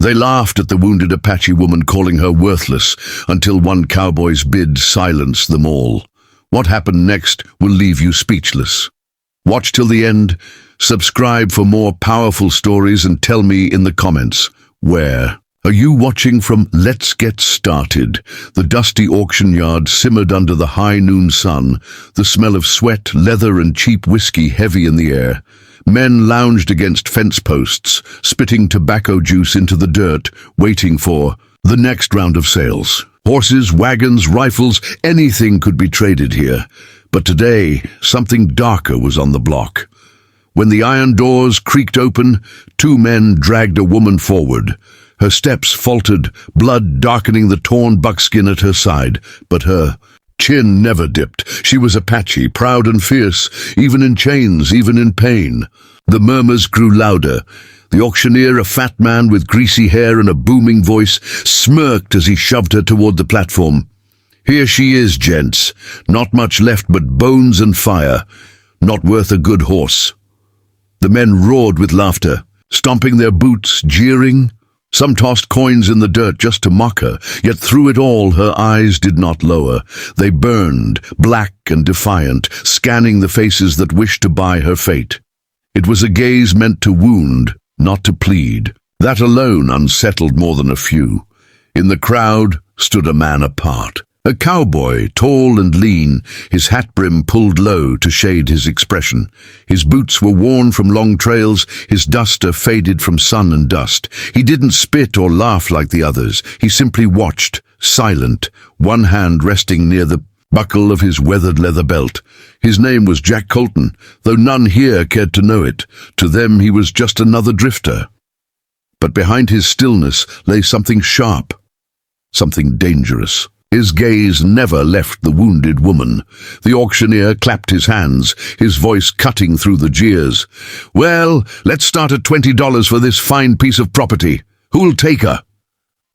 They laughed at the wounded Apache woman, calling her worthless, until one cowboy's bid silenced them all. What happened next will leave you speechless. Watch till the end, subscribe for more powerful stories, and tell me in the comments, where are you watching from? Let's get started. The dusty auction yard simmered under the high noon sun, the smell of sweat, leather, and cheap whiskey heavy in the air. Men lounged against fence posts, spitting tobacco juice into the dirt, waiting for the next round of sales. Horses, wagons, rifles, anything could be traded here. But today, something darker was on the block. When the iron doors creaked open, two men dragged a woman forward. Her steps faltered, blood darkening the torn buckskin at her side, but her chin never dipped. She was Apache, proud and fierce, even in chains, even in pain. The murmurs grew louder. The auctioneer, a fat man with greasy hair and a booming voice, smirked as he shoved her toward the platform. Here she is, gents. Not much left but bones and fire. Not worth a good horse. The men roared with laughter, stomping their boots, jeering. Some tossed coins in the dirt just to mock her, yet through it all her eyes did not lower. They burned, black and defiant, scanning the faces that wished to buy her fate. It was a gaze meant to wound, not to plead. That alone unsettled more than a few. In the crowd stood a man apart. A cowboy, tall and lean, his hat brim pulled low to shade his expression. His boots were worn from long trails, his duster faded from sun and dust. He didn't spit or laugh like the others. He simply watched, silent, one hand resting near the buckle of his weathered leather belt. His name was Jack Colton, though none here cared to know it. To them he was just another drifter. But behind his stillness lay something sharp, something dangerous. His gaze never left the wounded woman. The auctioneer clapped his hands, his voice cutting through the jeers. Well, let's start at $20 for this fine piece of property. Who'll take her?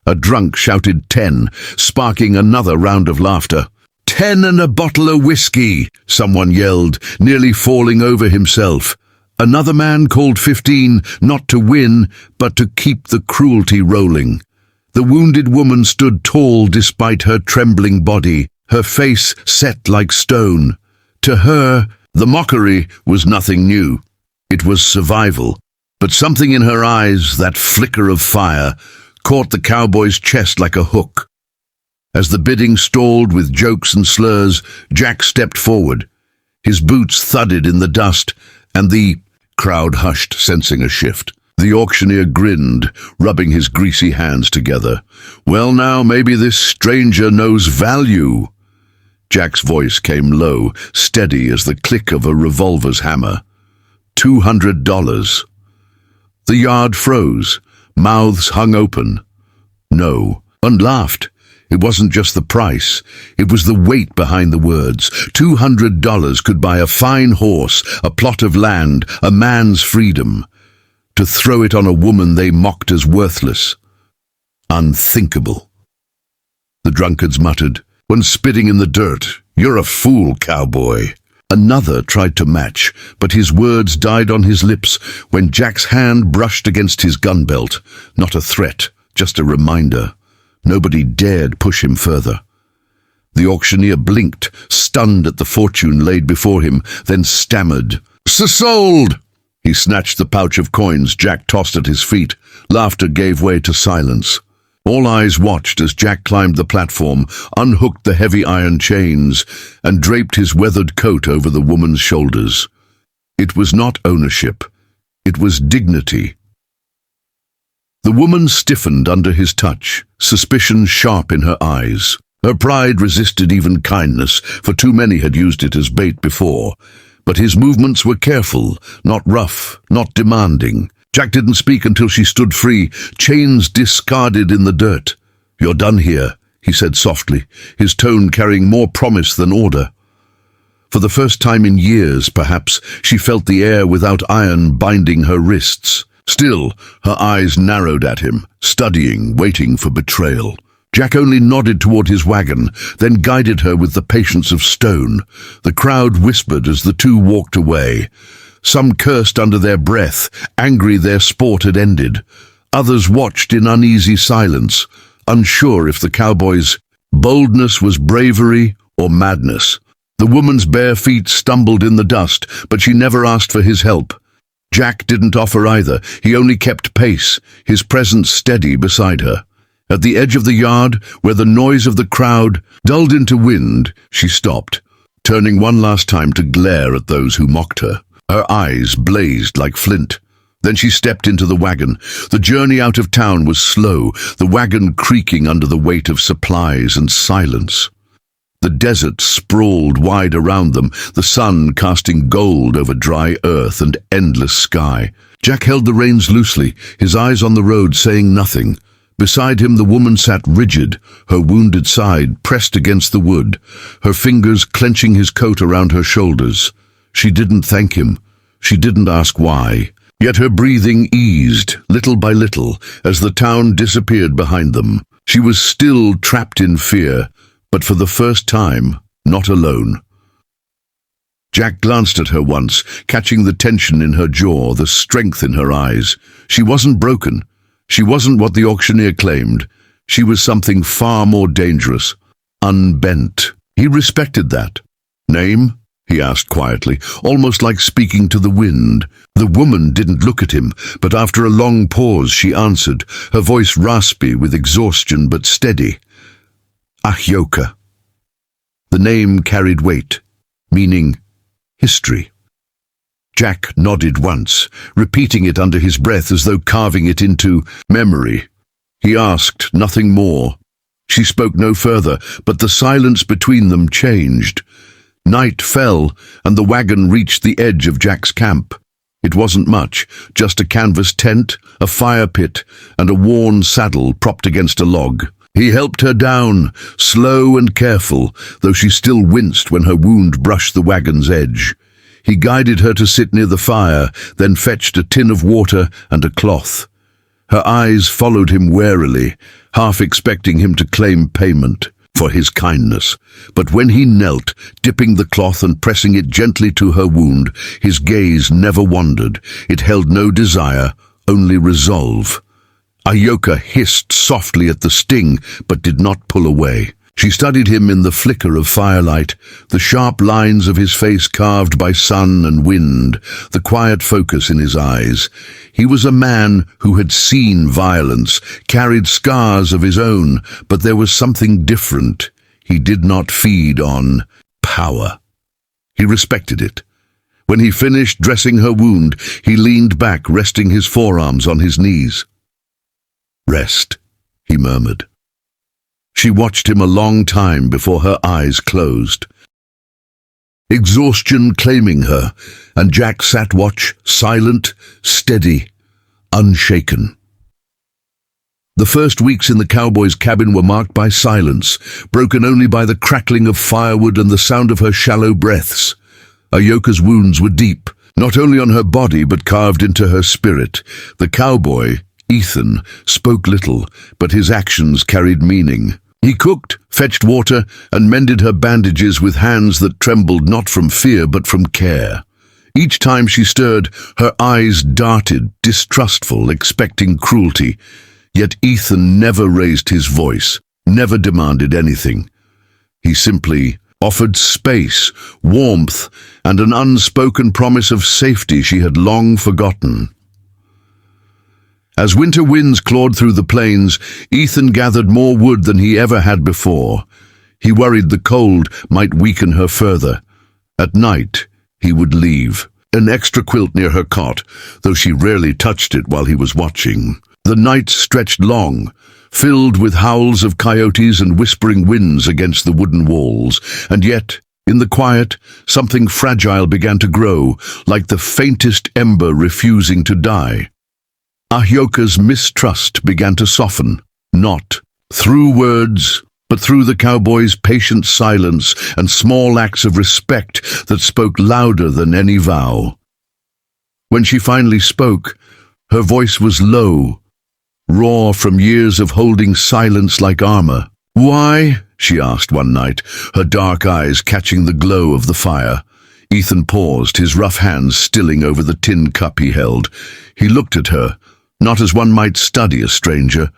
A drunk shouted 10, sparking another round of laughter. 10 and a bottle of whiskey, someone yelled, nearly falling over himself. Another man called 15, not to win, but to keep the cruelty rolling. The wounded woman stood tall despite her trembling body, her face set like stone. To her, the mockery was nothing new. It was survival. But something in her eyes, that flicker of fire, caught the cowboy's chest like a hook. As the bidding stalled with jokes and slurs, Jack stepped forward. His boots thudded in the dust, and the crowd hushed, sensing a shift. The auctioneer grinned, rubbing his greasy hands together. Well now, maybe this stranger knows value. Jack's voice came low, steady as the click of a revolver's hammer. $200. The yard froze, mouths hung open. No, and laughed. It wasn't just the price, it was the weight behind the words. $200 could buy a fine horse, a plot of land, a man's freedom. To throw it on a woman they mocked as worthless. Unthinkable. The drunkards muttered, when spitting in the dirt, "You're a fool, cowboy." Another tried to match, but his words died on his lips when Jack's hand brushed against his gun belt. Not a threat, just a reminder. Nobody dared push him further. The auctioneer blinked, stunned at the fortune laid before him, then stammered, "Sold!" He snatched the pouch of coins Jack tossed at his feet. Laughter gave way to silence. All eyes watched as Jack climbed the platform, unhooked the heavy iron chains, and draped his weathered coat over the woman's shoulders. It was not ownership. It was dignity. The woman stiffened under his touch, suspicion sharp in her eyes. Her pride resisted even kindness, for too many had used it as bait before. But his movements were careful, not rough, not demanding. Jack didn't speak until she stood free, chains discarded in the dirt. "You're done here," he said softly, his tone carrying more promise than order. For the first time in years, perhaps, she felt the air without iron binding her wrists. Still, her eyes narrowed at him, studying, waiting for betrayal. Jack only nodded toward his wagon, then guided her with the patience of stone. The crowd whispered as the two walked away. Some cursed under their breath, angry their sport had ended. Others watched in uneasy silence, unsure if the cowboy's boldness was bravery or madness. The woman's bare feet stumbled in the dust, but she never asked for his help. Jack didn't offer either. He only kept pace, his presence steady beside her. At the edge of the yard, where the noise of the crowd dulled into wind, she stopped, turning one last time to glare at those who mocked her. Her eyes blazed like flint. Then she stepped into the wagon. The journey out of town was slow, the wagon creaking under the weight of supplies and silence. The desert sprawled wide around them, the sun casting gold over dry earth and endless sky. Jack held the reins loosely, his eyes on the road, saying nothing. Beside him the woman sat rigid, her wounded side pressed against the wood, her fingers clenching his coat around her shoulders. She didn't thank him. She didn't ask why. Yet her breathing eased, little by little, as the town disappeared behind them. She was still trapped in fear, but for the first time, not alone. Jack glanced at her once, catching the tension in her jaw, the strength in her eyes. She wasn't broken. She wasn't what the auctioneer claimed. She was something far more dangerous, unbent. He respected that. "Name?" he asked quietly, almost like speaking to the wind. The woman didn't look at him, but after a long pause she answered, her voice raspy with exhaustion but steady. "Ahyoka." The name carried weight, meaning history. Jack nodded once, repeating it under his breath as though carving it into memory. He asked nothing more. She spoke no further, but the silence between them changed. Night fell, and the wagon reached the edge of Jack's camp. It wasn't much, just a canvas tent, a fire pit, and a worn saddle propped against a log. He helped her down, slow and careful, though she still winced when her wound brushed the wagon's edge. He guided her to sit near the fire, then fetched a tin of water and a cloth. Her eyes followed him warily, half expecting him to claim payment for his kindness. But when he knelt, dipping the cloth and pressing it gently to her wound, his gaze never wandered. It held no desire, only resolve. Ahyoka hissed softly at the sting, but did not pull away. She studied him in the flicker of firelight, the sharp lines of his face carved by sun and wind, the quiet focus in his eyes. He was a man who had seen violence, carried scars of his own, but there was something different. He did not feed on power. He respected it. When he finished dressing her wound, he leaned back, resting his forearms on his knees. "Rest," he murmured. She watched him a long time before her eyes closed. Exhaustion claiming her, and Jack sat watch, silent, steady, unshaken. The first weeks in the cowboy's cabin were marked by silence, broken only by the crackling of firewood and the sound of her shallow breaths. Ahyoka's wounds were deep, not only on her body but carved into her spirit. The cowboy, Ethan, spoke little, but his actions carried meaning. He cooked, fetched water, and mended her bandages with hands that trembled not from fear but from care. Each time she stirred, her eyes darted, distrustful, expecting cruelty. Yet Ethan never raised his voice, never demanded anything. He simply offered space, warmth, and an unspoken promise of safety she had long forgotten. As winter winds clawed through the plains, Ethan gathered more wood than he ever had before. He worried the cold might weaken her further. At night, he would leave an extra quilt near her cot, though she rarely touched it while he was watching. The nights stretched long, filled with howls of coyotes and whispering winds against the wooden walls, and yet, in the quiet, something fragile began to grow, like the faintest ember refusing to die. Ahyoka's mistrust began to soften, not through words, but through the cowboy's patient silence and small acts of respect that spoke louder than any vow. When she finally spoke, her voice was low, raw from years of holding silence like armor. "Why?" she asked one night, her dark eyes catching the glow of the fire. Ethan paused, his rough hands stilling over the tin cup he held. He looked at her, not as one might study a stranger,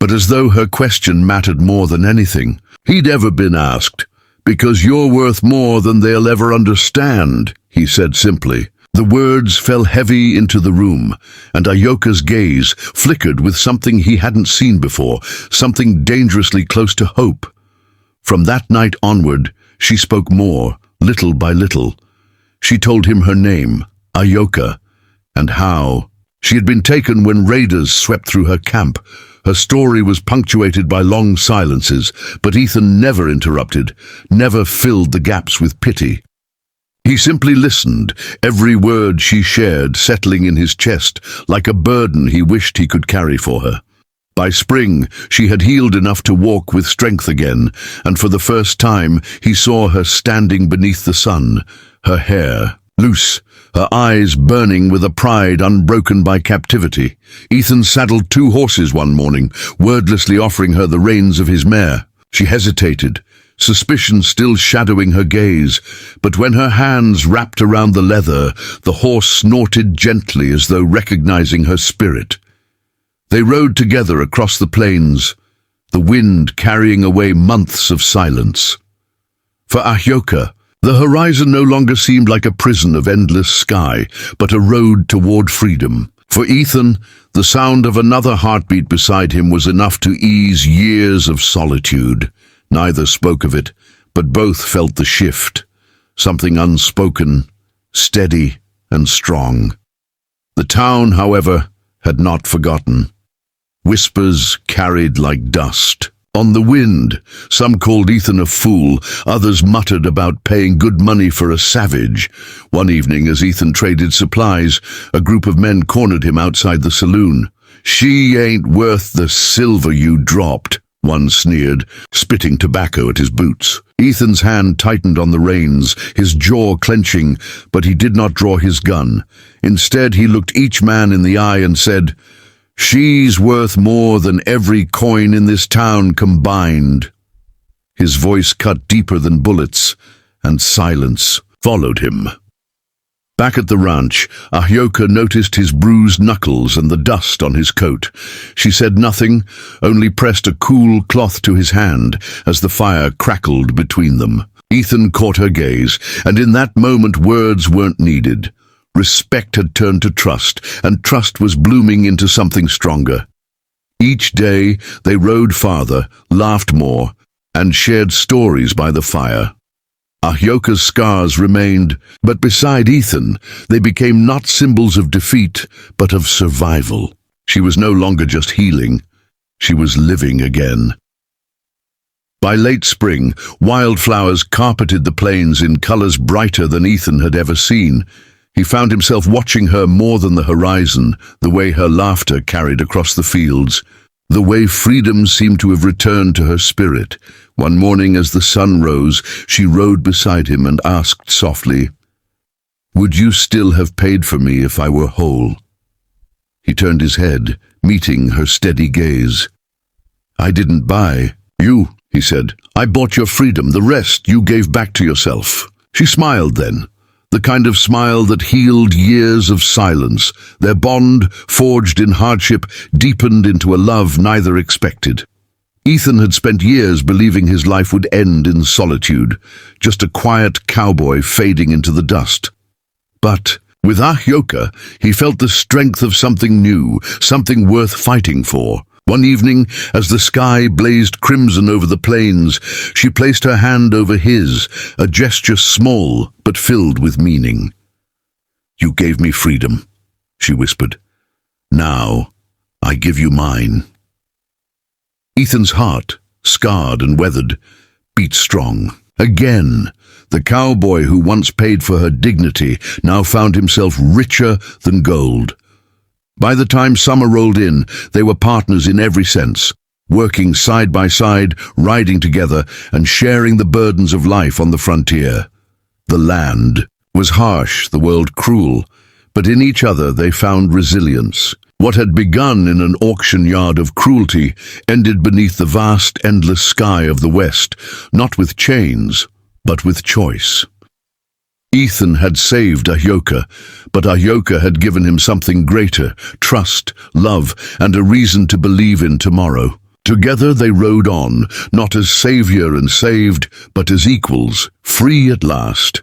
but as though her question mattered more than anything he'd ever been asked. "Because you're worth more than they'll ever understand," he said simply. The words fell heavy into the room, and Ahyoka's gaze flickered with something he hadn't seen before, something dangerously close to hope. From that night onward, she spoke more, little by little. She told him her name, Ahyoka, and how she had been taken when raiders swept through her camp. Her story was punctuated by long silences, but Ethan never interrupted, never filled the gaps with pity. He simply listened, every word she shared settling in his chest like a burden he wished he could carry for her. By spring, she had healed enough to walk with strength again, and for the first time he saw her standing beneath the sun, her hair loose, her eyes burning with a pride unbroken by captivity. Ethan saddled 2 horses one morning, wordlessly offering her the reins of his mare. She hesitated, suspicion still shadowing her gaze, but when her hands wrapped around the leather, the horse snorted gently as though recognizing her spirit. They rode together across the plains, the wind carrying away months of silence. For Ahyoka, the horizon no longer seemed like a prison of endless sky, but a road toward freedom. For Ethan, the sound of another heartbeat beside him was enough to ease years of solitude. Neither spoke of it, but both felt the shift, something unspoken, steady and strong. The town, however, had not forgotten. Whispers carried like dust. On the wind, some called Ethan a fool, others muttered about paying good money for a savage. One evening, as Ethan traded supplies, a group of men cornered him outside the saloon. "She ain't worth the silver you dropped," one sneered, spitting tobacco at his boots. Ethan's hand tightened on the reins, his jaw clenching, but he did not draw his gun. Instead, he looked each man in the eye and said, "She's worth more than every coin in this town combined." His voice cut deeper than bullets, and silence followed him. Back at the ranch, Ahyoka noticed his bruised knuckles and the dust on his coat. She said nothing, only pressed a cool cloth to his hand as the fire crackled between them. Ethan caught her gaze, and in that moment words weren't needed. Respect had turned to trust, and trust was blooming into something stronger. Each day they rode farther, laughed more, and shared stories by the fire. Ahyoka's scars remained, but beside Ethan, they became not symbols of defeat, but of survival. She was no longer just healing, she was living again. By late spring, wildflowers carpeted the plains in colors brighter than Ethan had ever seen. He found himself watching her more than the horizon, the way her laughter carried across the fields, the way freedom seemed to have returned to her spirit. One morning as the sun rose, she rode beside him and asked softly, "Would you still have paid for me if I were whole?" He turned his head, meeting her steady gaze. "I didn't buy you," he said. "I bought your freedom. The rest you gave back to yourself." She smiled then, the kind of smile that healed years of silence. Their bond, forged in hardship, deepened into a love neither expected. Ethan had spent years believing his life would end in solitude, just a quiet cowboy fading into the dust. But with Ahyoka, he felt the strength of something new, something worth fighting for. One evening, as the sky blazed crimson over the plains, she placed her hand over his, a gesture small but filled with meaning. "You gave me freedom," she whispered. "Now, I give you mine." Ethan's heart, scarred and weathered, beat strong. Again, the cowboy who once paid for her dignity now found himself richer than gold. By the time summer rolled in, they were partners in every sense, working side by side, riding together, and sharing the burdens of life on the frontier. The land was harsh, the world cruel, but in each other they found resilience. What had begun in an auction yard of cruelty ended beneath the vast, endless sky of the West, not with chains, but with choice. Ethan had saved Ahyoka, but Ahyoka had given him something greater: trust, love, and a reason to believe in tomorrow. Together they rode on, not as savior and saved, but as equals, free at last.